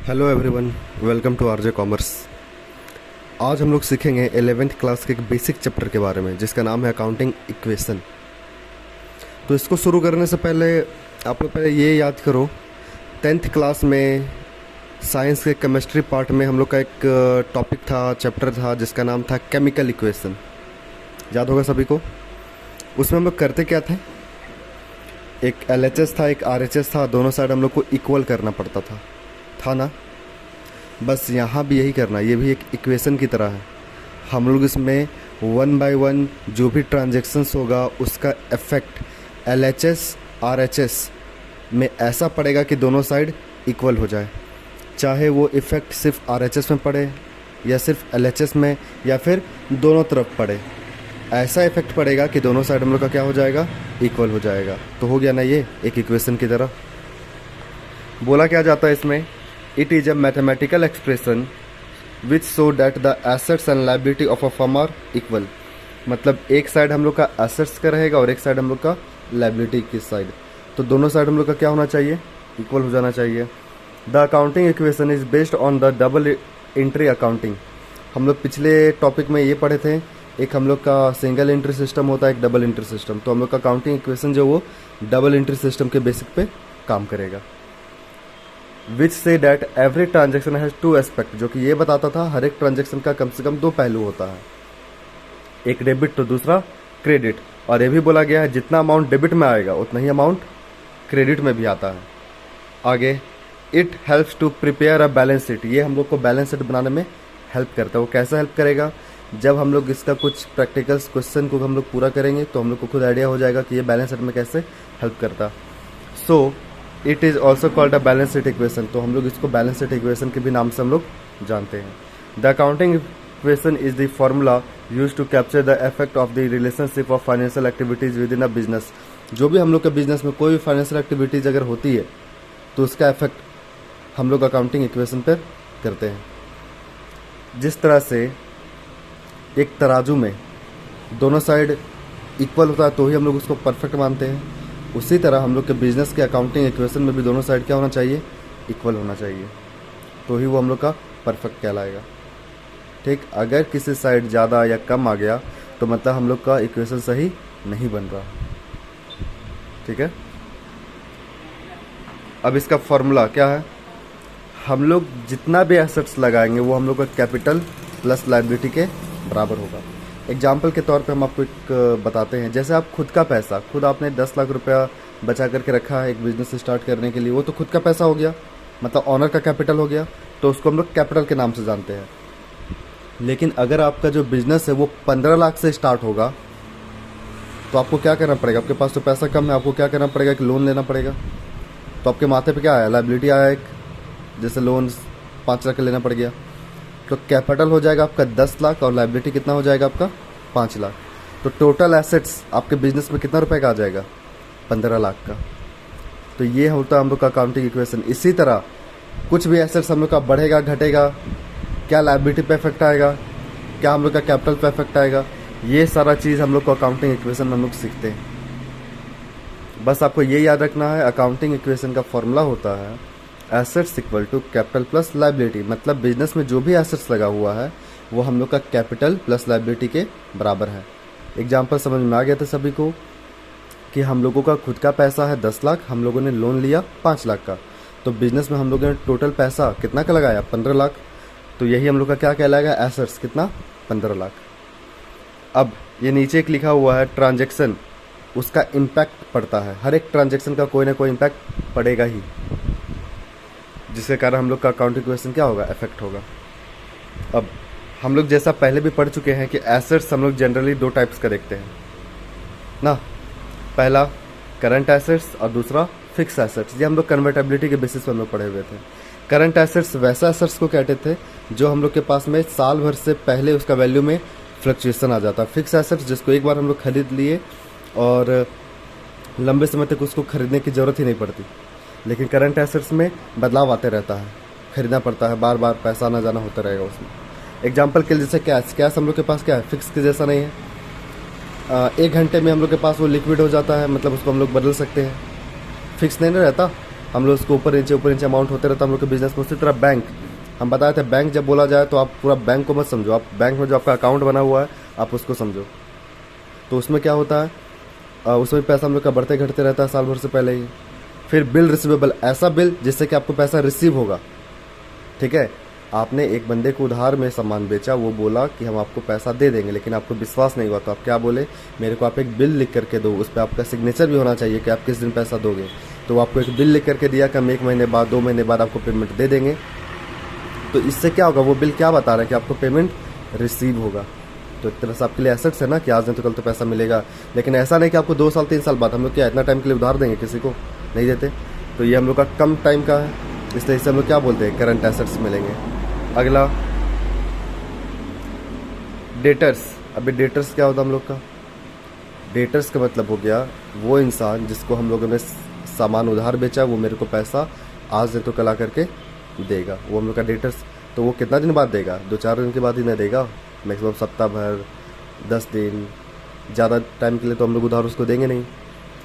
Hello everyone, welcome to RJ commerce. आज हम लोग सीखेंगे 11th क्लास के एक बेसिक चैप्टर के बारे में जिसका नाम है अकाउंटिंग इक्वेशन। तो इसको शुरू करने से पहले आप लोग पहले ये याद करो, 10th क्लास में साइंस के केमिस्ट्री पार्ट में हम लोग का एक टॉपिक था, चैप्टर था जिसका नाम था केमिकल इक्वेशन। याद होगा सभी को। उसमें हम लोग करते क्या थे, एक LHS था, एक RHS था, दोनों साइड हम लोग को इक्वल करना पड़ता था ना। बस यहाँ भी यही करना, ये भी एक इक्वेशन की तरह है। हम लोग इसमें 1 बाय 1 जो भी ट्रांजैक्शंस होगा उसका इफेक्ट LHS RHS में ऐसा पड़ेगा कि दोनों साइड इक्वल हो जाए, चाहे वो इफ़ेक्ट सिर्फ RHS में पड़े या सिर्फ LHS में या फिर दोनों तरफ पड़े। ऐसा इफेक्ट पड़ेगा कि दोनों साइड हम लोग का क्या हो जाएगा, इक्वल हो जाएगा। तो हो गया ना ये एक इक्वेशन की तरह। बोला क्या जाता है इसमें, it is a mathematical expression which show that the assets and liability of a firm are equal. मतलब एक साइड हम लोग का एसेट्स का रहेगा और एक साइड हम लोग का लायबिलिटी की साइड, तो दोनों साइड हम लोग का क्या होना चाहिए, इक्वल हो जाना चाहिए। The accounting equation is based on the double entry accounting. हम लोग पिछले टॉपिक में ये पढ़े थे, एक हम लोग का सिंगल एंट्री सिस्टम होता है, एक डबल एंट्री सिस्टम। तो हम लोग का अकाउंटिंग इक्वेशन जो वो डबल एंट्री सिस्टम के बेसिक पे काम करेगा। विच से that every transaction has 2 aspect, जो कि ये बताता था हर एक ट्रांजेक्शन का कम से कम 2 पहलू होता है, एक डेबिट तो दूसरा क्रेडिट। और ये भी बोला गया है जितना अमाउंट डेबिट में आएगा उतना ही अमाउंट क्रेडिट में भी आता है। आगे, it helps to prepare a balance sheet. ये हम लोग को बैलेंस शीट बनाने में हेल्प करता है। वो कैसे हेल्प करेगा, जब हम लोग इसका कुछ प्रैक्टिकल्स क्वेश्चन को हम लोग पूरा करेंगे तो हम लोग को खुद आइडिया हो जाएगा कि ये बैलेंस शीट में कैसे हेल्प करता। So it is also called a balance sheet equation. तो हम लोग इसको बैलेंस शीट इक्वेशन के भी नाम से हम लोग जानते हैं। The accounting equation is the formula use to capture the effect of the relationship of financial activities within a business. जो भी हम लोग के बिजनेस में कोई भी फाइनेंशियल एक्टिविटीज अगर होती है तो उसका इफेक्ट हम लोग अकाउंटिंग इक्वेशन पर करते हैं। जिस तरह से एक तराजू में दोनों साइड इक्वल होता है तो ही हम लोग उसको परफेक्ट मानते हैं, उसी तरह हम लोग के बिजनेस के अकाउंटिंग इक्वेशन में भी दोनों साइड क्या होना चाहिए, इक्वल होना चाहिए, तो ही वो हम लोग का परफेक्ट कहलाएगा। ठीक, अगर किसी साइड ज़्यादा या कम आ गया तो मतलब हम लोग का इक्वेशन सही नहीं बन रहा। ठीक है, अब इसका फॉर्मूला क्या है, हम लोग जितना भी एसेट्स लगाएंगे वो हम लोग का कैपिटल प्लस लायबिलिटी के बराबर होगा। एग्जाम्पल के तौर पे हम आपको एक बताते हैं, जैसे आप खुद का पैसा, खुद आपने 10 लाख रुपया बचा करके रखा है एक बिज़नेस स्टार्ट करने के लिए, वो तो खुद का पैसा हो गया, मतलब ऑनर का कैपिटल हो गया, तो उसको हम लोग कैपिटल के नाम से जानते हैं। लेकिन अगर आपका जो बिज़नेस है वो 15 लाख से स्टार्ट होगा तो आपको क्या करना पड़ेगा, आपके पास तो पैसा कम है, आपको क्या करना पड़ेगा कि लोन लेना पड़ेगा। तो आपके माथे पर क्या आया, लायबिलिटी आया एक, जैसे लोन 5 लाख लेना पड़ गया, तो कैपिटल हो जाएगा आपका 10 लाख और लायबिलिटी कितना हो जाएगा आपका 5 लाख। तो टोटल एसेट्स आपके बिजनेस में कितना रुपए का आ जाएगा, 15 लाख का। तो ये होता है हम लोग का अकाउंटिंग इक्वेशन। इसी तरह कुछ भी एसेट्स हम लोग का बढ़ेगा घटेगा, क्या लायबिलिटी पे इफेक्ट आएगा, क्या हम लोग का कैपिटल पे इफेक्ट आएगा, ये सारा चीज़ हम लोग को अकाउंटिंग इक्वेशन में हम लोग सीखते हैं। बस आपको ये याद रखना है, अकाउंटिंग इक्वेशन का फॉर्मूला होता है assets equal to capital plus liability. मतलब बिजनेस में जो भी एसेट्स लगा हुआ है वो हम लोग का कैपिटल प्लस लायबिलिटी के बराबर है। एग्जाम्पल समझ में आ गया था सभी को कि हम लोगों का खुद का पैसा है 10 लाख, हम लोगों ने लोन लिया 5 लाख का, तो बिजनेस में हम लोगों ने टोटल पैसा कितना का लगाया, 15 लाख। तो यही हम लोग का क्या कहलाएगा, एसेट्स कितना, 15 लाख। अब ये नीचे एक लिखा हुआ है ट्रांजेक्शन, उसका इम्पैक्ट पड़ता है, हर एक ट्रांजेक्शन का कोई ना कोई इम्पैक्ट पड़ेगा ही, जिसके कारण हम लोग का अकाउंटिंग इक्वेशन क्या होगा, इफेक्ट होगा। अब हम लोग जैसा पहले भी पढ़ चुके हैं कि एसेट्स हम लोग जनरली 2 टाइप्स का देखते हैं ना, पहला करंट एसेट्स और दूसरा फिक्स एसेट्स। ये हम लोग कन्वर्टेबिलिटी के बेसिस पर हम लोग पढ़े हुए थे। करंट एसेट्स वैसा एसेट्स को कहते थे जो हम लोग के पास में साल भर से पहले उसका वैल्यू में फ्लक्चुएशन आ जाता। फिक्स एसेट्स जिसको एक बार हम लोग खरीद लिए और लंबे समय तक उसको खरीदने की ज़रूरत ही नहीं पड़ती। लेकिन करंट एसेट्स में बदलाव आते रहता है, खरीदना पड़ता है, बार बार पैसा आना जाना होता रहेगा उसमें। एग्जाम्पल के लिए जैसे कैश हम लोग के पास क्या है, फिक्स के जैसा नहीं है। 1 घंटे में हम लोग के पास वो लिक्विड हो जाता है, मतलब उसको हम लोग बदल सकते हैं, फिक्स नहीं ना रहता। हम लोग उसको ऊपर नीचे अमाउंट होते रहता है हम लोग के बिजनेस में। उसी तरह बैंक, हम बताए थे बैंक जब बोला जाए तो आप पूरा बैंक को मत समझो, आप बैंक में जो आपका अकाउंट बना हुआ है आप उसको समझो। तो उसमें क्या होता है, उसमें पैसा हम लोग का बढ़ते घटते रहता है साल भर से पहले ही। फिर बिल रिसीवेबल, ऐसा बिल जिससे कि आपको पैसा रिसीव होगा, ठीक है। आपने एक बंदे को उधार में सामान बेचा, वो बोला कि हम आपको पैसा दे देंगे, लेकिन आपको विश्वास नहीं हुआ तो आप क्या बोले, मेरे को आप एक बिल लिख करके दो, उस पर आपका सिग्नेचर भी होना चाहिए कि आप किस दिन पैसा दोगे। तो वो आपको एक बिल लिख करके दिया कि हम 1 महीने बाद 2 महीने बाद आपको पेमेंट दे देंगे। तो इससे क्या होगा, वो बिल क्या बता रहा है कि आपको पेमेंट रिसीव होगा। तो एक तरह से आपके लिए एसेट्स है ना कि आज नहीं तो कल तो पैसा मिलेगा। लेकिन ऐसा नहीं कि आपको 2 साल 3 साल बाद, हम लोग क्या इतना टाइम के लिए उधार देंगे किसी को, नहीं देते। तो ये हम लोग का कम टाइम का है, इसलिए इसे हम लोग क्या बोलते हैं, करंट एसेट्स मिलेंगे। अगला डेटर्स। अभी डेटर्स क्या होता है हम लोग का, डेटर्स का मतलब हो गया वो इंसान जिसको हम लोगों ने सामान उधार बेचा, वो मेरे को पैसा आज नहीं तो कल आकर के देगा, वो हम लोग का डेटर्स। तो वो कितना दिन बाद देगा, 2-4 दिन के बाद ही नहीं देगा, मैक्सिमम सप्ताह भर, 10 दिन, ज़्यादा टाइम के लिए तो हम लोग उधार उसको देंगे नहीं।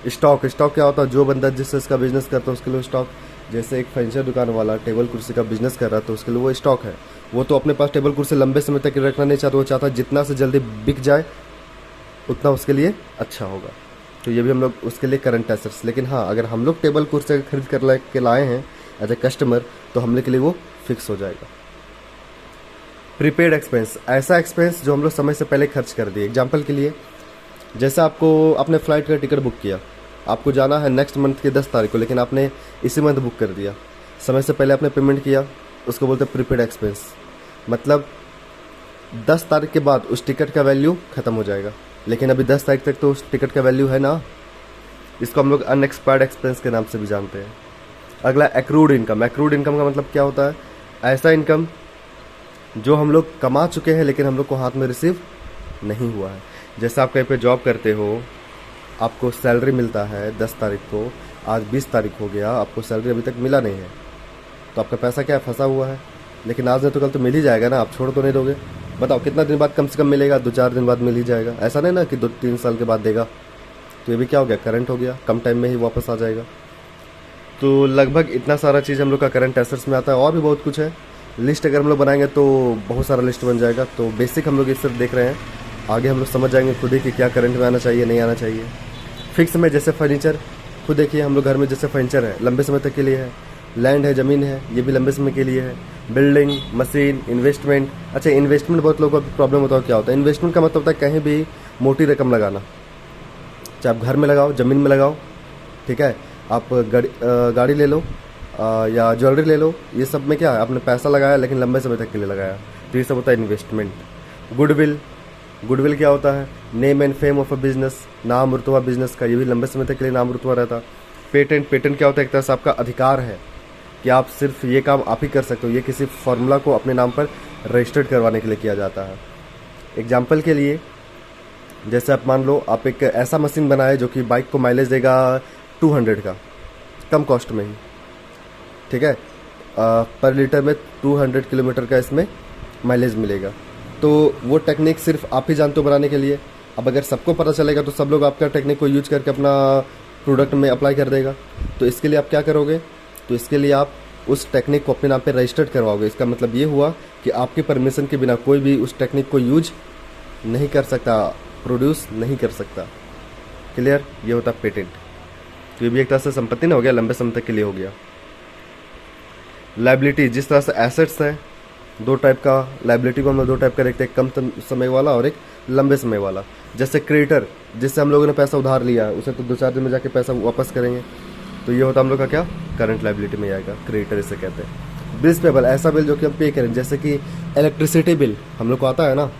स्टॉक, स्टॉक क्या होता है, जो बंदा जिससे इसका बिजनेस करता है उसके लिए स्टॉक। जैसे एक फर्नीचर दुकान वाला टेबल कुर्सी का बिजनेस कर रहा है तो उसके लिए वो स्टॉक है। वो तो अपने पास टेबल कुर्सी लंबे समय तक रखना नहीं चाहता, वो चाहता है जितना से जल्दी बिक जाए उतना उसके लिए अच्छा होगा। तो ये भी हम लोग उसके लिए करंट एसेट्स। लेकिन हाँ, अगर हम लोग टेबल कुर्सी खरीद कर के लाए हैं एज ए कस्टमर तो हम लोग के लिए वो फिक्स हो जाएगा। प्रीपेड एक्सपेंस, ऐसा एक्सपेंस जो हम लोग समय से पहले खर्च कर दिए। एग्जाम्पल के लिए, जैसे आपको अपने फ्लाइट का टिकट बुक किया, आपको जाना है नेक्स्ट मंथ की 10 तारीख को, लेकिन आपने इसी मंथ बुक कर दिया, समय से पहले आपने पेमेंट किया, उसको बोलते हैं प्रीपेड एक्सपेंस। मतलब 10 तारीख के बाद उस टिकट का वैल्यू ख़त्म हो जाएगा, लेकिन अभी 10 तारीख तक तो उस टिकट का वैल्यू है ना। इसको हम लोग अनएक्सपायर्ड एक्सपेंस के नाम से भी जानते हैं। अगला एक्रूड इनकम। एक्रूड इनकम का मतलब क्या होता है, ऐसा इनकम जो हम लोग कमा चुके हैं लेकिन हम लोग को हाथ में रिसीव नहीं हुआ है। जैसे आप कहीं पे जॉब करते हो, आपको सैलरी मिलता है 10 तारीख को, आज 20 तारीख हो गया, आपको सैलरी अभी तक मिला नहीं है, तो आपका पैसा क्या फंसा हुआ है। लेकिन आज नहीं तो कल तो मिल ही जाएगा ना, आप छोड़ तो नहीं दोगे। बताओ कितना दिन बाद कम से कम मिलेगा, 2-4 दिन बाद मिल ही जाएगा। ऐसा नहीं ना कि 2-3 साल के बाद देगा। तो ये भी क्या हो गया, करंट हो गया, कम टाइम में ही वापस आ जाएगा। तो लगभग इतना सारा चीज़ हम लोग का करंट एसेट्स में आता है। और भी बहुत कुछ है, लिस्ट अगर हम लोग बनाएंगे तो बहुत सारा लिस्ट बन जाएगा। तो बेसिक हम लोग इस सिर्फ देख रहे हैं, आगे हम लोग समझ जाएंगे खुद ही कि क्या करंट में आना चाहिए नहीं आना चाहिए। फिक्स में जैसे फर्नीचर, खुद देखिए हम लोग घर में जैसे फर्नीचर है लंबे समय तक के लिए है, लैंड है, ज़मीन है, ये भी लंबे समय के लिए है, बिल्डिंग, मशीन, इन्वेस्टमेंट। अच्छा, इन्वेस्टमेंट बहुत लोगों को प्रॉब्लम होता है, क्या होता है इन्वेस्टमेंट का मतलब होता है कहीं भी मोटी रकम लगाना, चाहे आप घर में लगाओ, ज़मीन में लगाओ, ठीक है, आप गाड़ी ले लो या ज्वेलरी ले लो, ये सब में क्या है आपने पैसा लगाया लेकिन लंबे समय तक के लिए लगाया, तो ये सब होता है इन्वेस्टमेंट। गुडविल, गुडविल क्या होता है, name and fame of a business, नाम रुतबा बिजनेस का, ये भी लंबे समय तक के लिए नाम रुतबा रहता। पेटेंट, पेटेंट क्या होता है, एक तरह से आपका अधिकार है कि आप सिर्फ ये काम आप ही कर सकते हो, ये किसी फार्मूला को अपने नाम पर रजिस्टर्ड करवाने के लिए किया जाता है। एग्जाम्पल के लिए, जैसे आप मान लो आप एक ऐसा मशीन बनाए जो कि बाइक को माइलेज देगा 200 का, कम कॉस्ट में ही, ठीक है, पर लीटर में 200 किलोमीटर का इसमें माइलेज मिलेगा। तो वो टेक्निक सिर्फ आप ही जानते हो बनाने के लिए। अब अगर सबको पता चलेगा तो सब लोग आपका टेक्निक को यूज करके अपना प्रोडक्ट में अप्लाई कर देगा। तो इसके लिए आप क्या करोगे, तो इसके लिए आप उस टेक्निक को अपने नाम पे रजिस्टर्ड करवाओगे। इसका मतलब ये हुआ कि आपके परमिशन के बिना कोई भी उस टेक्निक को यूज नहीं कर सकता, प्रोड्यूस नहीं कर सकता। क्लियर, ये होता पेटेंट। तो ये भी एक तरह से संपत्ति ना हो गया, लंबे समय तक के लिए हो गया। लायबिलिटी, जिस तरह से एसेट्स है, 2 टाइप का लायबिलिटी को हम लोग 2 टाइप का देखते हैं, कम समय वाला और एक लंबे समय वाला। जैसे क्रेडिटर, जिससे हम लोगों ने पैसा उधार लिया है, उसे तो 2-4 दिन में जाके पैसा वापस करेंगे, तो ये होता हम लोग का क्या, करंट लायबिलिटी में आएगा, क्रेडिटर इसे कहते हैं। बिल्स पेबल, ऐसा बिल जो कि हम पे करें, जैसे कि इलेक्ट्रिसिटी बिल हम लोग को आता है ना,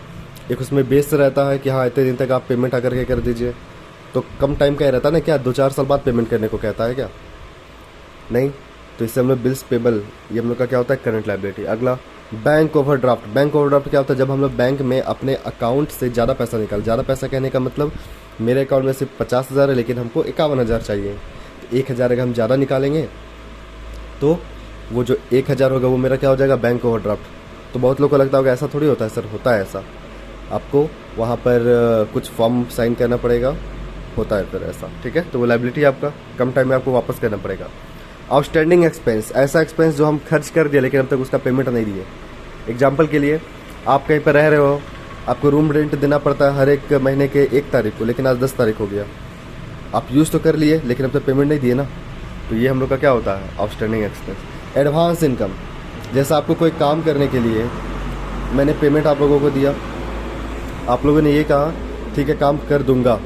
एक उसमें बेस रहता है कि हाँ इतने दिन तक आप पेमेंट आकर के कर दीजिए, तो कम टाइम का ही रहता है ना, क्या 2-4 साल बाद पेमेंट करने को कहता है क्या, नहीं। तो इससे हम लोग बिल्स पेबल, ये हम लोग का क्या होता है, करंट लायबिलिटी। अगला बैंक ओवरड्राफ्ट। बैंक ओवरड्राफ्ट क्या होता है, जब हम लोग बैंक में अपने अकाउंट से ज़्यादा पैसा निकाल, ज़्यादा पैसा कहने का मतलब मेरे अकाउंट में सिर्फ 50,000 है लेकिन हमको 51,000 चाहिए, तो 1,000 अगर हम ज़्यादा निकालेंगे तो वो जो 1,000 होगा वो मेरा क्या हो जाएगा, बैंक ओवरड्राफ्ट। तो बहुत लोगों को लगता होगा ऐसा थोड़ी होता है। सर होता है ऐसा, आपको वहाँ पर कुछ फॉर्म साइन करना पड़ेगा, होता है फिर ऐसा, ठीक है। तो वो लायबिलिटी आपका कम टाइम में आपको वापस करना पड़ेगा। आउटस्टैंडिंग एक्सपेंस, ऐसा एक्सपेंस जो हम खर्च कर दिया लेकिन अब तक उसका पेमेंट नहीं दिए। एग्जाम्पल के लिए, आप कहीं पर रह रहे हो, आपको रूम रेंट देना पड़ता है हर एक महीने के 1 तारीख को, लेकिन आज 10 तारीख हो गया। आप यूज़ तो कर लिए लेकिन अब तक पेमेंट नहीं दिए ना, तो ये हम लोग का क्या होता है, आउटस्टैंडिंग एक्सपेंस। एडवांस इनकम, जैसा आपको कोई काम करने के लिए मैंने पेमेंट आप लोगों को दिया, आप लोगों ने ये कहा ठीक है काम कर दूंगा,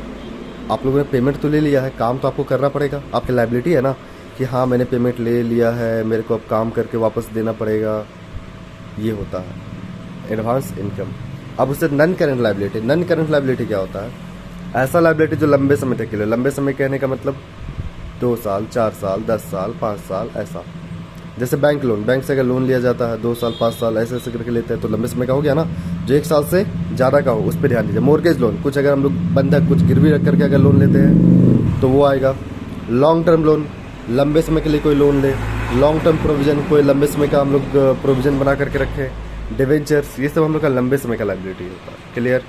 आप लोगों ने पेमेंट तो ले लिया है, काम तो आपको करना पड़ेगा, आपकी लायबिलिटी है ना कि हाँ मैंने पेमेंट ले लिया है, मेरे को अब काम करके वापस देना पड़ेगा। ये होता है एडवांस इनकम। अब उससे non current liability, non current liability क्या होता है, ऐसा लायबिलिटी जो लंबे समय तक के लिए, लंबे समय कहने का मतलब 2 साल, 4 साल, 10 साल, 5 साल, ऐसा। जैसे बैंक लोन, बैंक से अगर लोन लिया जाता है 2 साल, 5 साल ऐसे ऐसे करके लेते हैं तो लंबे समय का हो गया ना, जो 1 साल से ज़्यादा का हो उस पर ध्यान दीजिए। मॉर्गेज लोन, कुछ अगर हम लोग बंधक कुछ गिरवी रख करके अगर लोन लेते हैं तो वो आएगा। लॉन्ग टर्म लोन, लंबे समय के लिए कोई लोन ले, लॉन्ग टर्म प्रोविज़न, कोई लंबे समय का हम लोग प्रोविज़न बना करके रखें, डिवेंचर्स, ये सब हम लोग का लंबे समय का लायबिलिटी होता है। क्लियर।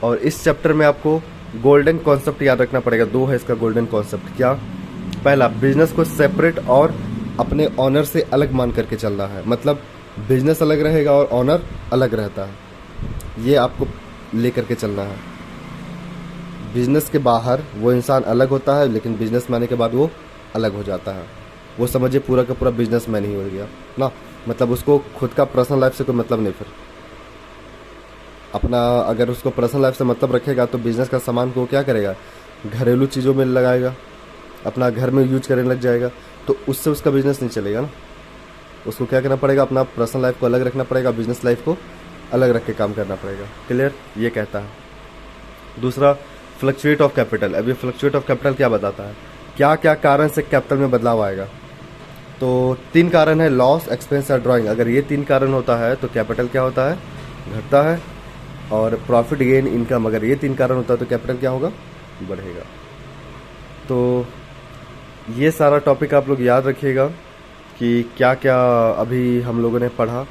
और इस चैप्टर में आपको गोल्डन कॉन्सेप्ट याद रखना पड़ेगा। 2 है इसका गोल्डन कॉन्सेप्ट। क्या? पहला, बिजनेस को सेपरेट और अपने ऑनर से अलग मान करके चलना है, मतलब बिजनेस अलग रहेगा और ऑनर अलग रहता है, ये आपको लेकर के चलना है। बिजनेस के बाहर वो इंसान अलग होता है, लेकिन बिजनेस में आने के बाद वो अलग हो जाता है। वो समझिए पूरा का पूरा बिजनेसमैन ही हो गया ना, मतलब उसको खुद का पर्सनल लाइफ से कोई मतलब नहीं। फिर अपना अगर उसको पर्सनल लाइफ से मतलब रखेगा तो बिजनेस का सामान को क्या करेगा, घरेलू चीज़ों में लगाएगा, अपना घर में यूज करने लग जाएगा, तो उससे उसका बिजनेस नहीं चलेगा ना। उसको क्या करना पड़ेगा, अपना पर्सनल लाइफ को अलग रखना पड़ेगा, बिजनेस लाइफ को अलग रख के काम करना पड़ेगा। क्लियर, ये कहता है। दूसरा, फ्लक्चुएट ऑफ कैपिटल। अब ये फ्लक्चुएट ऑफ कैपिटल क्या बताता है, क्या क्या कारण से कैपिटल में बदलाव आएगा। तो 3 कारण है, लॉस, एक्सपेंस और ड्राइंग। अगर ये 3 कारण होता है तो कैपिटल क्या होता है, घटता है। और प्रॉफिट, गेन, इनकम, अगर ये 3 कारण होता है तो कैपिटल क्या होगा, बढ़ेगा। तो ये सारा टॉपिक आप लोग याद रखिएगा कि क्या क्या अभी हम लोगों ने पढ़ा,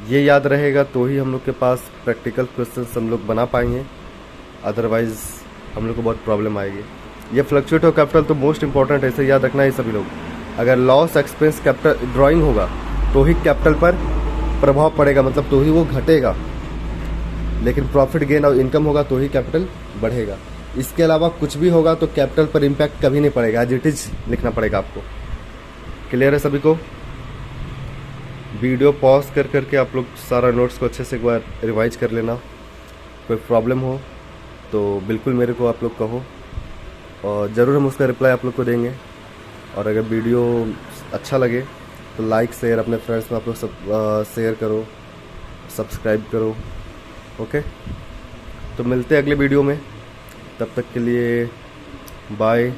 ये याद रहेगा तो ही हम लोग के पास प्रैक्टिकल क्वेश्चंस हम लोग बना पाएंगे, अदरवाइज़ हम लोग को बहुत प्रॉब्लम आएगी। ये फ्लक्चुएट ऑफ कैपिटल तो मोस्ट इंपॉर्टेंट है, इसे याद रखना है सभी लोग। अगर लॉस, एक्सपेंस, कैपिटल ड्राइंग होगा तो ही कैपिटल पर प्रभाव पड़ेगा, मतलब तो ही वो घटेगा, लेकिन प्रॉफिट, गेन और इनकम होगा तो ही कैपिटल बढ़ेगा। इसके अलावा कुछ भी होगा तो कैपिटल पर इम्पैक्ट कभी नहीं पड़ेगा, एज इट इज लिखना पड़ेगा आपको। क्लियर है सभी को? वीडियो पॉज कर करके आप लोग सारा नोट्स को अच्छे से एक बार रिवाइज कर लेना। कोई प्रॉब्लम हो तो बिल्कुल मेरे को आप लोग कहो, और ज़रूर हम उसका रिप्लाई आप लोग को देंगे। और अगर वीडियो अच्छा लगे तो लाइक, शेयर, अपने फ्रेंड्स में आप लोग सब शेयर करो, सब्सक्राइब करो। ओके, तो मिलते हैं अगले वीडियो में, तब तक के लिए बाय।